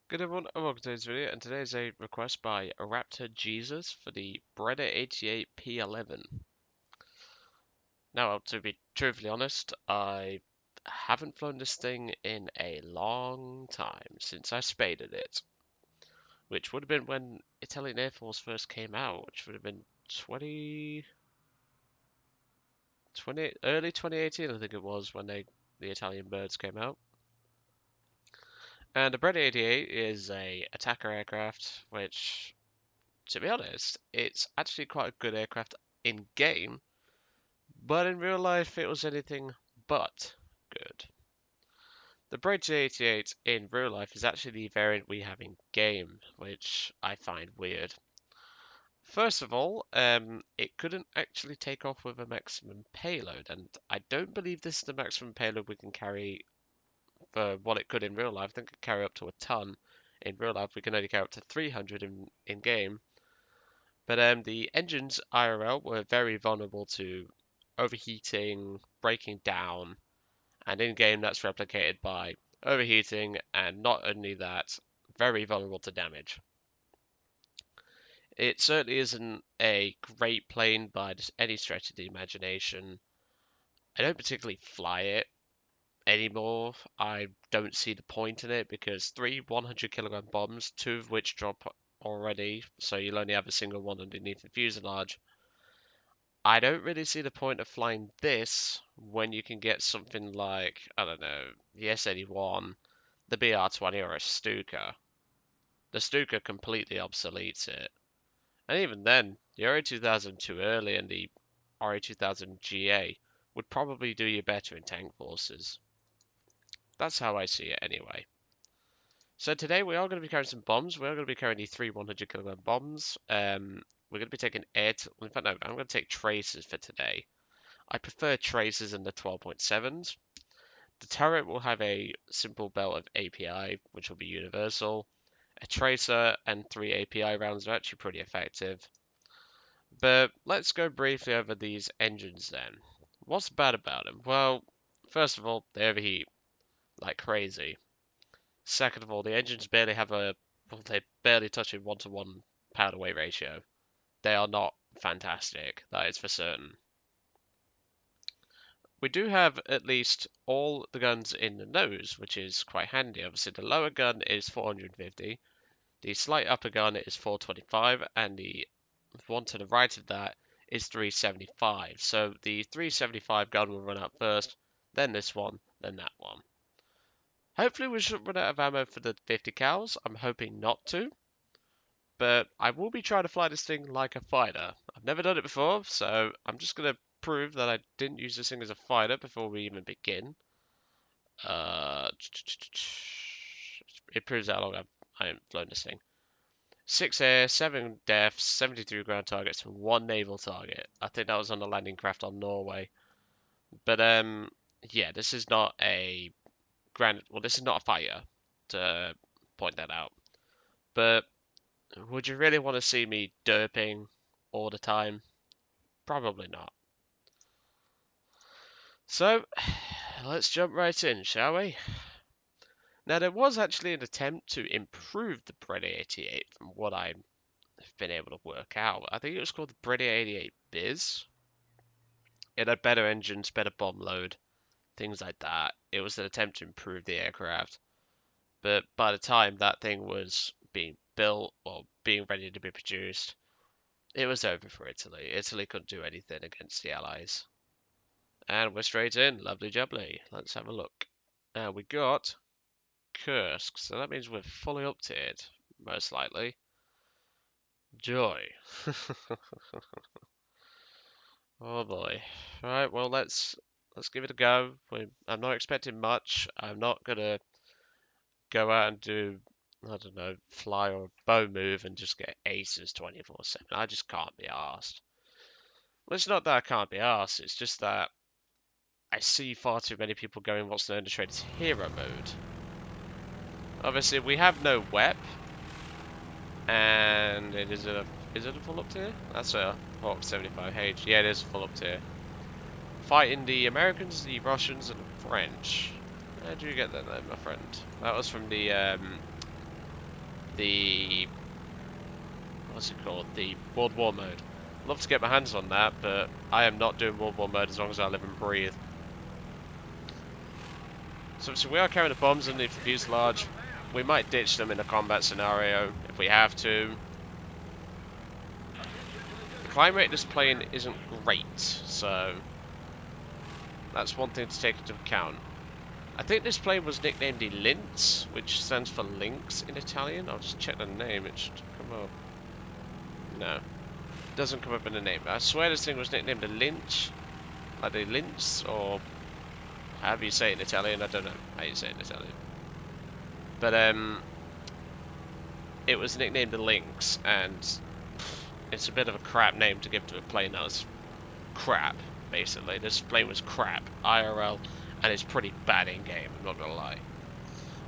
Good everyone, and welcome to today's video, and today is a request by Raptor Jesus for the Breda 88 P11. Now, to be truthfully honest, I haven't flown this thing in a long time, since I spaded it, which would have been when Italian Air Force first came out, which would have been early 2018, I think it was, when the Italian birds came out. And the Breda 88 is a attacker aircraft, which, to be honest, it's actually quite a good aircraft in game, but in real life it was anything but good. The Breda 88 in real life is actually the variant we have in game, which I find weird. First of all, it couldn't actually take off with a maximum payload, and I don't believe this is the maximum payload we can carry for what it could in real life. I think it could carry up to a ton. In real life, we can only carry up to 300 in game. But the engines IRL were very vulnerable to overheating, breaking down, and in game that's replicated by overheating, and not only that, very vulnerable to damage. It certainly isn't a great plane by any stretch of the imagination. I don't particularly fly it anymore. I don't see the point in it because 3 100 kilogram bombs, 2 of which drop already, so you'll only have a single one underneath the fuselage. I don't really see the point of flying this when you can get something like, I don't know, the S81, the BR20, or a Stuka. The Stuka completely obsoletes it. And even then, the RA2000 too early and the RA2000 GA would probably do you better in tank forces. That's how I see it anyway. So today we are going to be carrying some bombs. We are going to be carrying the 3 100 kilogram bombs. We're going to be taking in fact no, I'm going to take tracers for today. I prefer tracers in the 12.7s. The turret will have a simple belt of API, which will be universal. A tracer and 3 API rounds are actually pretty effective. But let's go briefly over these engines then. What's bad about them? Well, first of all, they overheat like crazy. Second of all, the engines barely have they barely touch a 1-to-1 power to weight ratio. They are not fantastic, that is for certain. We do have at least all the guns in the nose, which is quite handy. Obviously, the lower gun is 450, the slight upper gun is 425, and the one to the right of that is 375. So the 375 gun will run out first, then this one, then that one. Hopefully we shouldn't run out of ammo for the 50 cals. I'm hoping not to. But I will be trying to fly this thing like a fighter. I've never done it before, so I'm just going to prove that I didn't use this thing as a fighter before we even begin. It proves how long I haven't flown this thing. 6 air, 7 deaths, 73 ground targets, and 1 naval target. I think that was on the landing craft on Norway. But yeah, this is not a this is not a fighter, to point that out. But would you really want to see me derping all the time? Probably not. So, let's jump right in, shall we? Now, there was actually an attempt to improve the Breda 88 from what I've been able to work out. I think it was called the Breda 88 Biz. It had better engines, better bomb load, things like that. It was an attempt to improve the aircraft. But by the time that thing was being built or being ready to be produced, it was over for Italy. Italy couldn't do anything against the Allies. And we're straight in. Lovely jubbly. Let's have a look. Now we got Kursk, so that means we're fully up tiered, most likely. Joy. Oh boy. Right, well let's give it a go. I'm not expecting much. I'm not gonna go out and do, I don't know, fly or bow move and just get aces 24/7. I just can't be arsed. Well, it's not that I can't be arsed, it's just that I see far too many people going what's known as hero mode. Obviously, we have no WEP, and is it a full up tier? That's a Hawk 75H. Yeah, it is full up tier. Fighting the Americans, the Russians, and the French. How did you get that then, my friend? That was from the the... what's it called? The World War mode. I'd love to get my hands on that, but I am not doing World War mode as long as I live and breathe. So we are carrying the bombs underneath the fuselage. We might ditch them in a combat scenario if we have to. The climb rate of this plane isn't great, so that's one thing to take into account. I think this plane was nicknamed the Lince, which stands for Lynx in Italian. I'll just check the name, it should come up. No, it doesn't come up in the name. I swear this thing was nicknamed the Lynch, like the Lince, or however you say it in Italian. I don't know how you say it in Italian. But it was nicknamed the Lynx, and it's a bit of a crap name to give to a plane that was crap, basically. This plane was crap, IRL, and it's pretty bad in-game, I'm not gonna lie.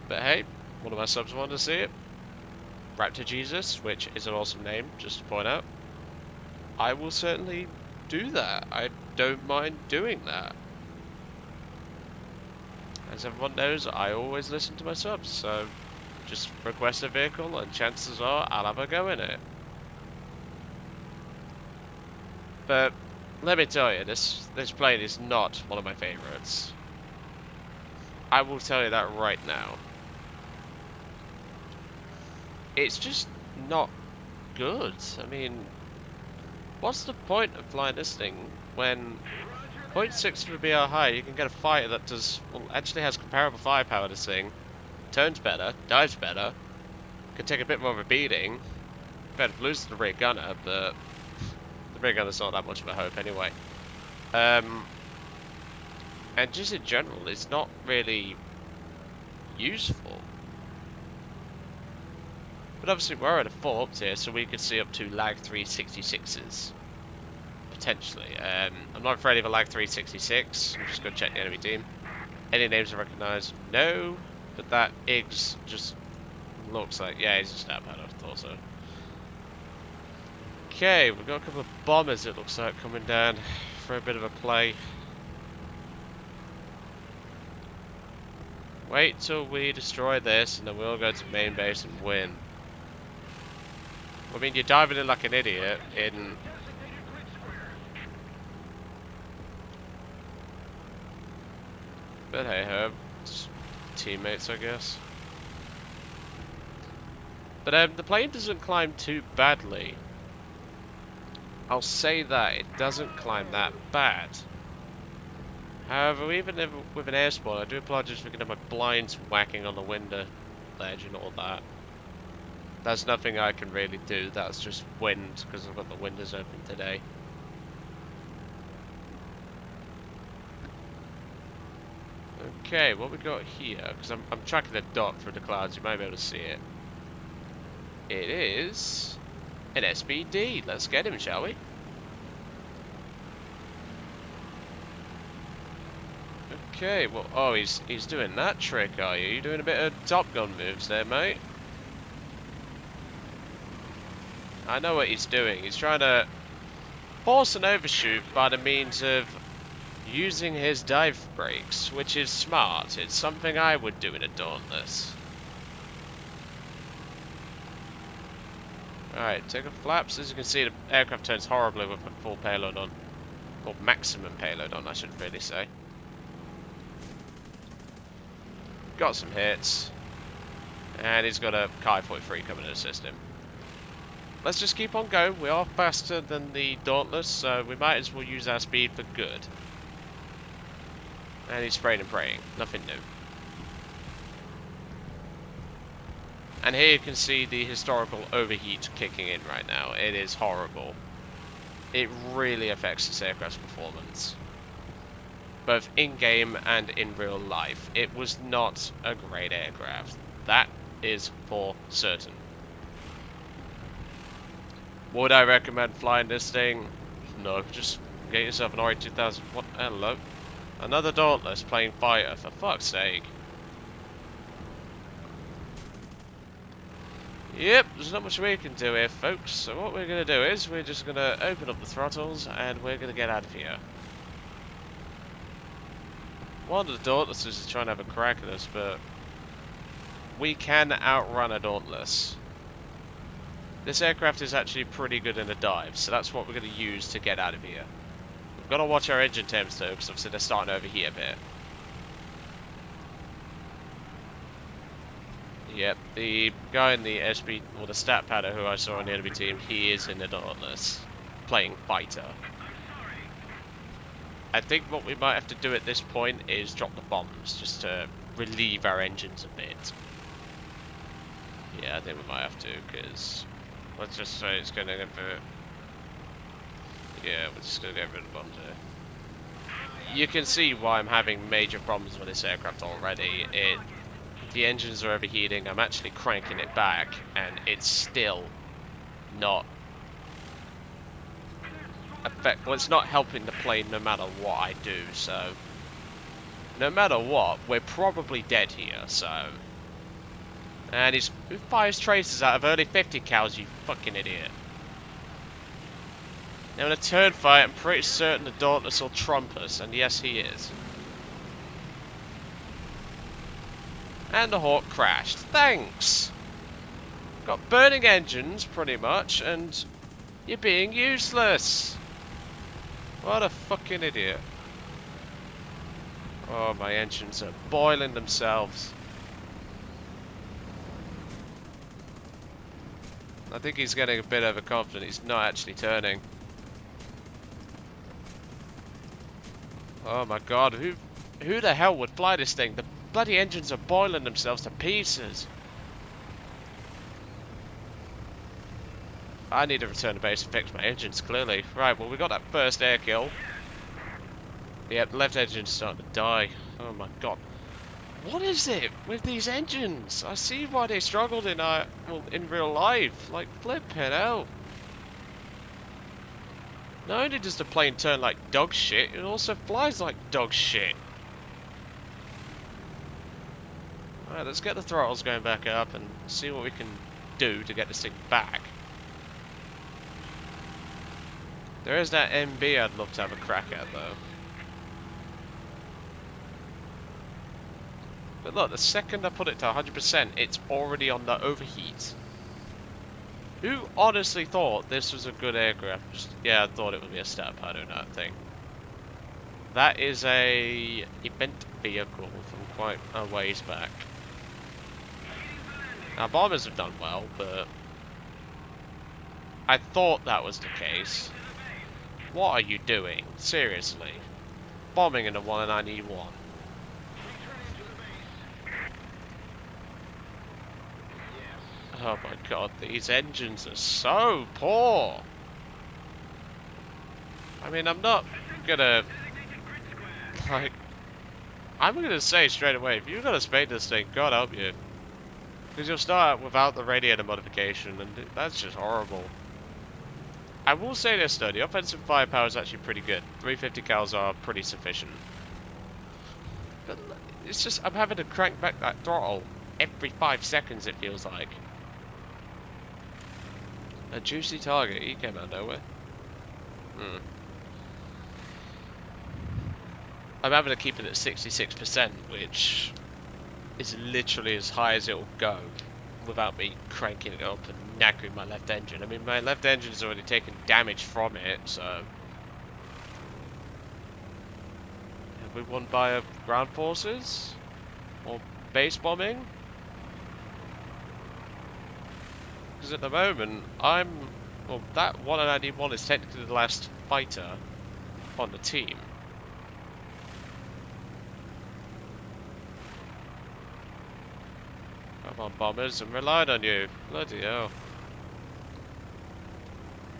But hey, one of my subs wanted to see it. Raptor Jesus, which is an awesome name, just to point out. I will certainly do that. I don't mind doing that. As everyone knows, I always listen to my subs, so just request a vehicle and chances are I'll have a go in it. But let me tell you, this plane is not one of my favorites. I will tell you that right now. It's just not good. I mean, what's the point of flying this thing when 0.6 of a BR high, you can get a fighter that does, well, actually has comparable firepower to this thing, turns better, dives better, can take a bit more of a beating, better lose to the rear gunner, but the rear gunner's not that much of a hope anyway. And just in general, it's not really useful. But obviously we're at a 4 up tier, so we could see up to lag 366s. Potentially. I'm not afraid of a lag 366. I'm just going to check the enemy team. Any names I recognise? No. But that Iggs just looks like... yeah, he's a stab head, I thought so. Okay, we've got a couple of bombers, it looks like, coming down for a bit of a play. Wait till we destroy this, and then we'll go to main base and win. I mean, you're diving in like an idiot in... but hey ho, it's teammates I guess. But the plane doesn't climb too badly. I'll say that, it doesn't climb that bad. However, even if, with an air spawn, I do apologise for getting my blinds whacking on the window ledge and all that. That's nothing I can really do, that's just wind, because I've got the windows open today. Okay, what we got here, because I'm tracking a dot through the clouds, you might be able to see it. It is an SBD, let's get him, shall we? Okay, well, oh, he's doing that trick, are you? You're doing a bit of Top Gun moves there, mate. I know what he's doing. He's trying to force an overshoot by the means of using his dive brakes, which is smart. It's something I would do in a Dauntless. Alright, take off flaps. As you can see, the aircraft turns horribly with full payload on. Or maximum payload on, I should really say. Got some hits. And he's got a Kai 43 coming to assist him. Let's just keep on going. We are faster than the Dauntless, so we might as well use our speed for good. And he's spraying and praying. Nothing new. And here you can see the historical overheat kicking in right now. It is horrible. It really affects this aircraft's performance. Both in-game and in real life. It was not a great aircraft. That is for certain. Would I recommend flying this thing? No, just get yourself an RA 2000. What? Hello. Another Dauntless playing fighter, for fuck's sake. Yep, there's not much we can do here, folks. So what we're going to do is, we're just going to open up the throttles, and we're going to get out of here. One of the Dauntlesses is trying to have a crack at us, but we can outrun a Dauntless. This aircraft is actually pretty good in a dive, so that's what we're going to use to get out of here. We've got to watch our engine temps though, because obviously they're starting to overheat a bit. Yep, the guy in the SB, or the stat padder who I saw on the enemy team, he is in the Dauntless, playing fighter. I think what we might have to do at this point is drop the bombs, just to relieve our engines a bit. Yeah, I think we might have to, because let's just say it's going to go for... Yeah, we're just going to go rid of the bombs here. You can see why I'm having major problems with this aircraft already. The engines are overheating, I'm actually cranking it back, and it's still not... Well, it's not helping the plane no matter what I do, so... No matter what, we're probably dead here, so... And who fires tracers out of early 50 cals, you fucking idiot? Now in a turn fight, I'm pretty certain the Dauntless will trump us, and yes he is. And the Hawk crashed. Thanks! Got burning engines, pretty much, and you're being useless! What a fucking idiot. Oh, my engines are boiling themselves. I think he's getting a bit overconfident. He's not actually turning. Oh my god, who the hell would fly this thing? The bloody engines are boiling themselves to pieces. I need to return to base and fix my engines, clearly. Right, well we got that first air kill. Yep, the left engine's starting to die. Oh my god. What is it with these engines? I see why they struggled in real life. Like, flippin' hell. Not only does the plane turn like dog shit, it also flies like dog shit. Alright, let's get the throttles going back up and see what we can do to get this thing back. There is that MB I'd love to have a crack at though. But look, the second I put it to 100%, it's already on the overheat. Who honestly thought this was a good aircraft? Yeah, I thought it would be a stat pattern, that thing. That is a event vehicle from quite a ways back. Now, bombers have done well, but I thought that was the case. What are you doing? Seriously. Bombing in a 191. Oh my god, these engines are so poor! I mean, I'm not gonna... Like... I'm gonna say straight away, if you're gonna spade this thing, God help you. Because you'll start out without the radiator modification, and that's just horrible. I will say this though, the offensive firepower is actually pretty good. 350 cals are pretty sufficient. But it's just, I'm having to crank back that throttle every 5 seconds, it feels like. A juicy target, he came out of nowhere. I'm having to keep it at 66%, which is literally as high as it will go without me cranking it up and knackering my left engine. I mean, my left engine's already taken damage from it, so... Have we won by ground forces? Or base bombing? Because at the moment, well, that 191 is technically the last fighter on the team. Come on, bombers, I'm relying on you. Bloody hell.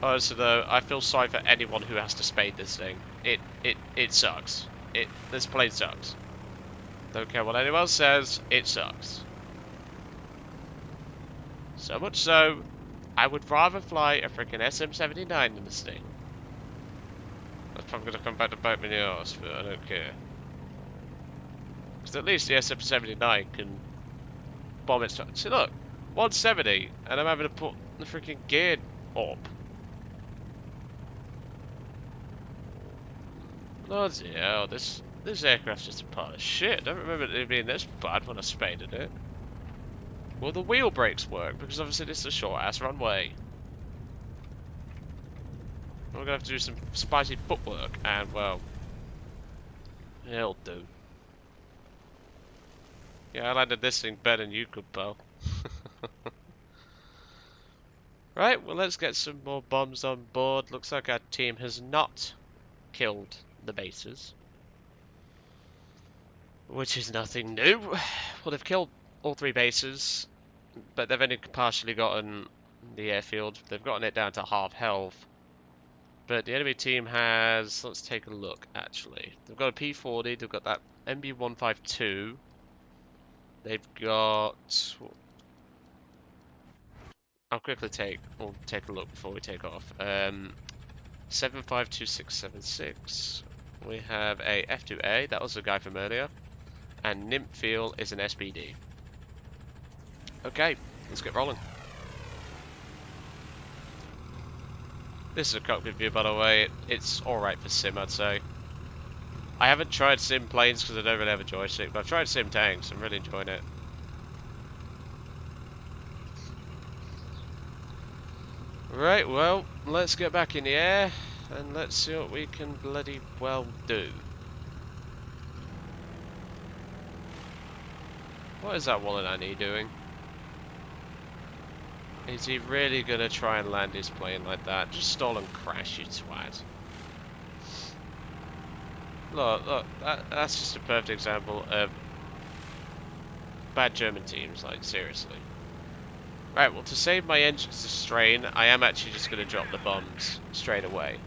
Honestly though, I feel sorry for anyone who has to spade this thing. It sucks. This plane sucks. Don't care what anyone says, it sucks. So much so, I would rather fly a freaking SM-79 than this thing. That's probably going to come back to bite me in the arse, but I don't care. Because at least the SM-79 can bomb its... See look, 170, and I'm having to put the freaking gear up. Bloody hell, this aircraft's just a pile of shit. I don't remember it being this bad when I spaded it. Will the wheel brakes work? Because obviously this is a short ass runway. We're gonna have to do some spicy footwork, and well, it'll do. Yeah, I landed this thing better than you could, pal. Right, well, let's get some more bombs on board. Looks like our team has not killed the bases, which is nothing new. Well, they've killed all 3 bases, but they've only partially gotten the airfield. They've gotten it down to half health. But the enemy team has, let's take a look actually. They've got a P40, they've got that MB152. They've got, we'll take a look before we take off. 752676. We have a F2A, that was the guy from earlier. And Nymphiel is an SBD. Okay, let's get rolling. This is a cockpit view, by the way. It's alright for sim, I'd say. I haven't tried sim planes because I don't really have a joystick, but I've tried sim tanks. I'm really enjoying it. Right, well, let's get back in the air and let's see what we can bloody well do. What is that Wallenani doing? Is he really gonna try and land his plane like that? Just stall and crash, you twat. Look, that's just a perfect example of bad German teams, like, seriously. Right, well, to save my engines a strain, I am actually just gonna drop the bombs straight away.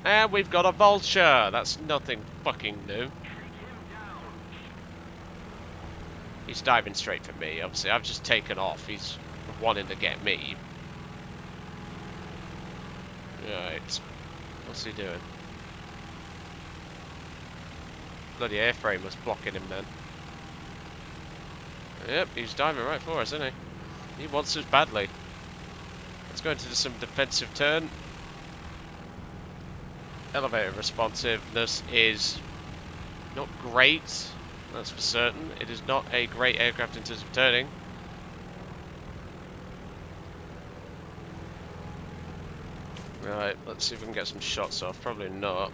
And we've got a vulture! That's nothing fucking new. He's diving straight for me, obviously. I've just taken off. He's wanting to get me. Right. What's he doing? Bloody airframe was blocking him then. Yep, he's diving right for us, isn't he? He wants us badly. Let's go into some defensive turn. Elevator responsiveness is not great, that's for certain. It is not a great aircraft in terms of turning. Right, let's see if we can get some shots off. Probably not.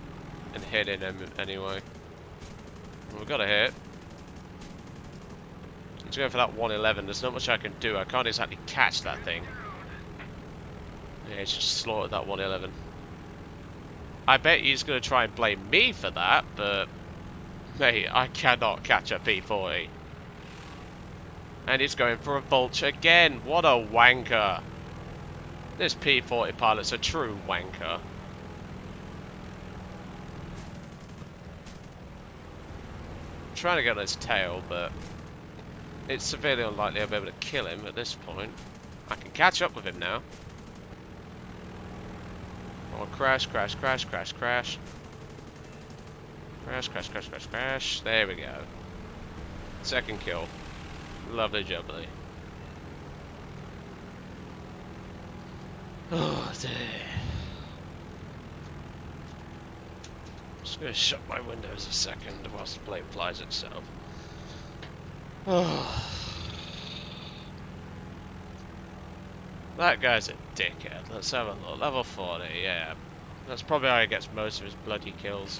And hit in him anyway. Well, we've got a hit. He's going for that 111. There's not much I can do. I can't exactly catch that thing. Yeah, he's just slaughtered that 111. I bet he's going to try and blame me for that, but mate, I cannot catch a P40. And he's going for a vulture again. What a wanker. This P40 pilot's a true wanker. I'm trying to get on his tail, but it's severely unlikely I'll be able to kill him at this point. I can catch up with him now. Oh, crash, crash, crash, crash, crash. Crash, crash, crash, crash, crash. There we go. Second kill. Lovely jubbly. Oh dear. Just gonna shut my windows a second whilst the plane flies itself. Oh. That guy's a dickhead. Let's have a look. Level 40, yeah. That's probably how he gets most of his bloody kills.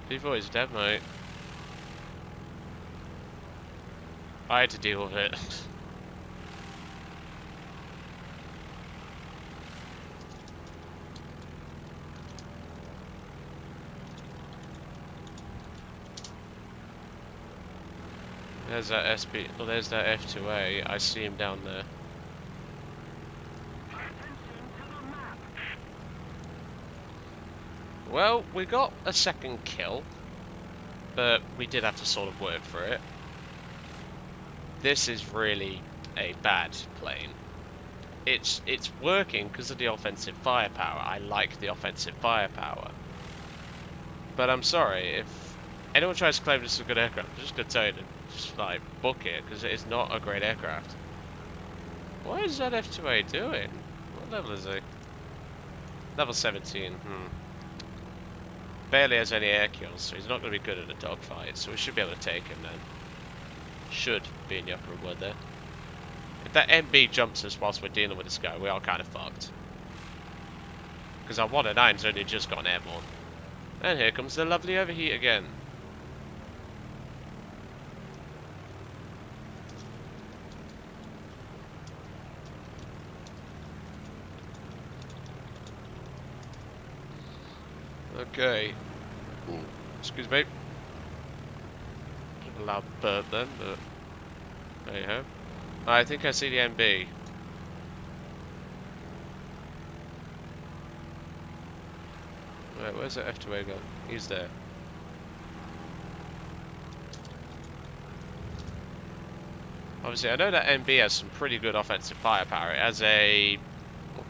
P40's dead, mate. I had to deal with it. There's that SP. Well, there's that F2A. I see him down there. Well, we got a second kill, but we did have to sort of work for it. This is really a bad plane. It's working because of the offensive firepower. I like the offensive firepower. But I'm sorry, if anyone tries to claim this is a good aircraft, I'm just going to tell you to just like book it, because it is not a great aircraft. What is that F2A doing? What level is he? Level 17, barely has any air kills, so he's not going to be good at a dogfight, so we should be able to take him then. Should be in the upper wood there. If that MB jumps us whilst we're dealing with this guy, we are kind of fucked. Because our 109's only just gone airborne. And here comes the lovely overheat again. Okay. Ooh. Excuse me. A loud burp then, but there you go. I think I see the MB. Right, where's the F2A gone? He's there. Obviously, I know that MB has some pretty good offensive firepower. It has a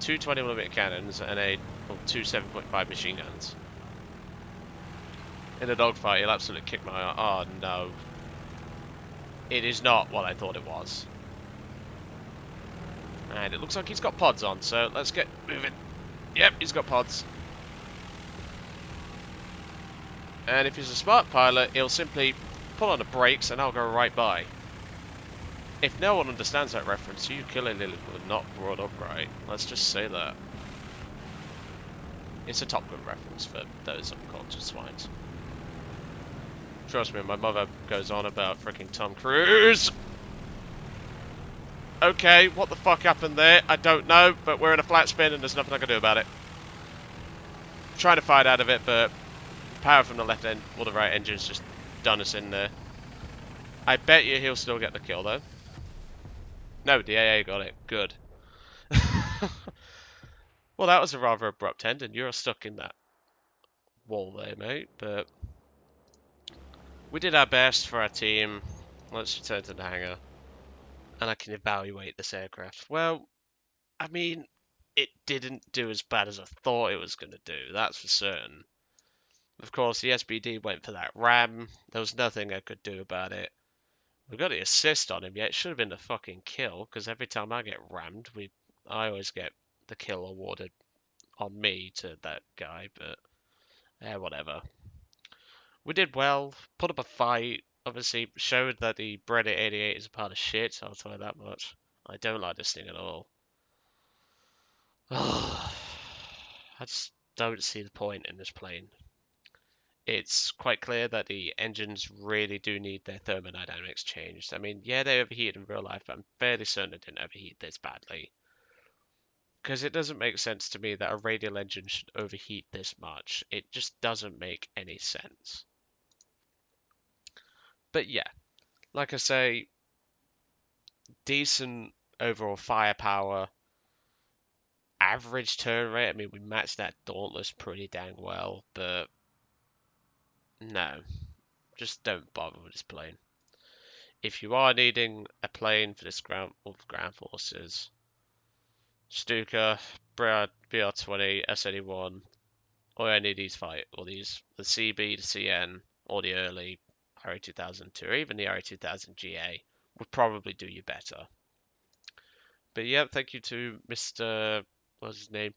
two 20mm cannons and two 7.5 machine guns. In a dogfight, he'll absolutely kick my ass. Oh no. It is not what I thought it was. And it looks like he's got pods on, so let's get moving. Yep, he's got pods. And if he's a smart pilot, he'll simply pull on the brakes and I'll go right by. If no one understands that reference, you killing Lily were not brought up right. Let's just say that. It's a Top Gun reference for those unconscious swines. Trust me, my mother goes on about freaking Tom Cruise. Okay, what the fuck happened there? I don't know, but we're in a flat spin and there's nothing I can do about it. I'm trying to fight out of it, but power from the left end or the right engine's just done us in there. I bet you he'll still get the kill though. No, the AA got it. Good. Well, that was a rather abrupt end, and you're stuck in that wall there, mate. But we did our best for our team. Let's return to the hangar, and I can evaluate this aircraft. Well, I mean, it didn't do as bad as I thought it was going to do. That's for certain. Of course, the SBD went for that ram. There was nothing I could do about it. We got the assist on him, yeah, it should have been the fucking kill, because every time I get rammed, I always get the kill awarded on me to that guy, but whatever. We did well, put up a fight, obviously showed that the Breda 88 is a part of shit, I'll tell you that much. I don't like this thing at all. I just don't see the point in this plane. It's quite clear that the engines really do need their thermodynamics changed. I mean, yeah, they overheat in real life, but I'm fairly certain it didn't overheat this badly. Because it doesn't make sense to me that a radial engine should overheat this much. It just doesn't make any sense. But yeah, like I say, decent overall firepower, average turn rate. I mean, we matched that Dauntless pretty dang well, but no, just don't bother with this plane. If you are needing a plane for this ground forces, Stuka, BR20, S81, or any of these the CB, the CN, or the early RA2002, or even the RA2000 GA would probably do you better. But yeah, thank you to Mr. What's his name?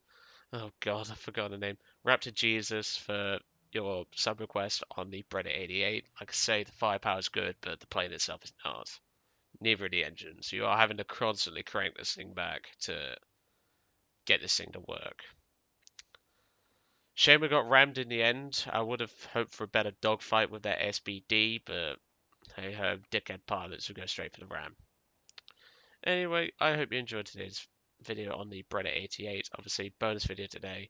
Oh god, I forgot the name. Raptor Jesus for your sub request on the Breda 88. Like I say, the firepower is good, but the plane itself is not. Neither are the engines. You are having to constantly crank this thing back to get this thing to work. Shame we got rammed in the end. I would have hoped for a better dogfight with that SBD, but hey ho, dickhead pilots who go straight for the ram. Anyway, I hope you enjoyed today's video on the Breda 88. Obviously, bonus video today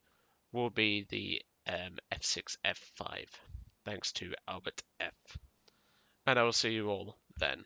will be the F6 F5, thanks to Albert F. And I will see you all then.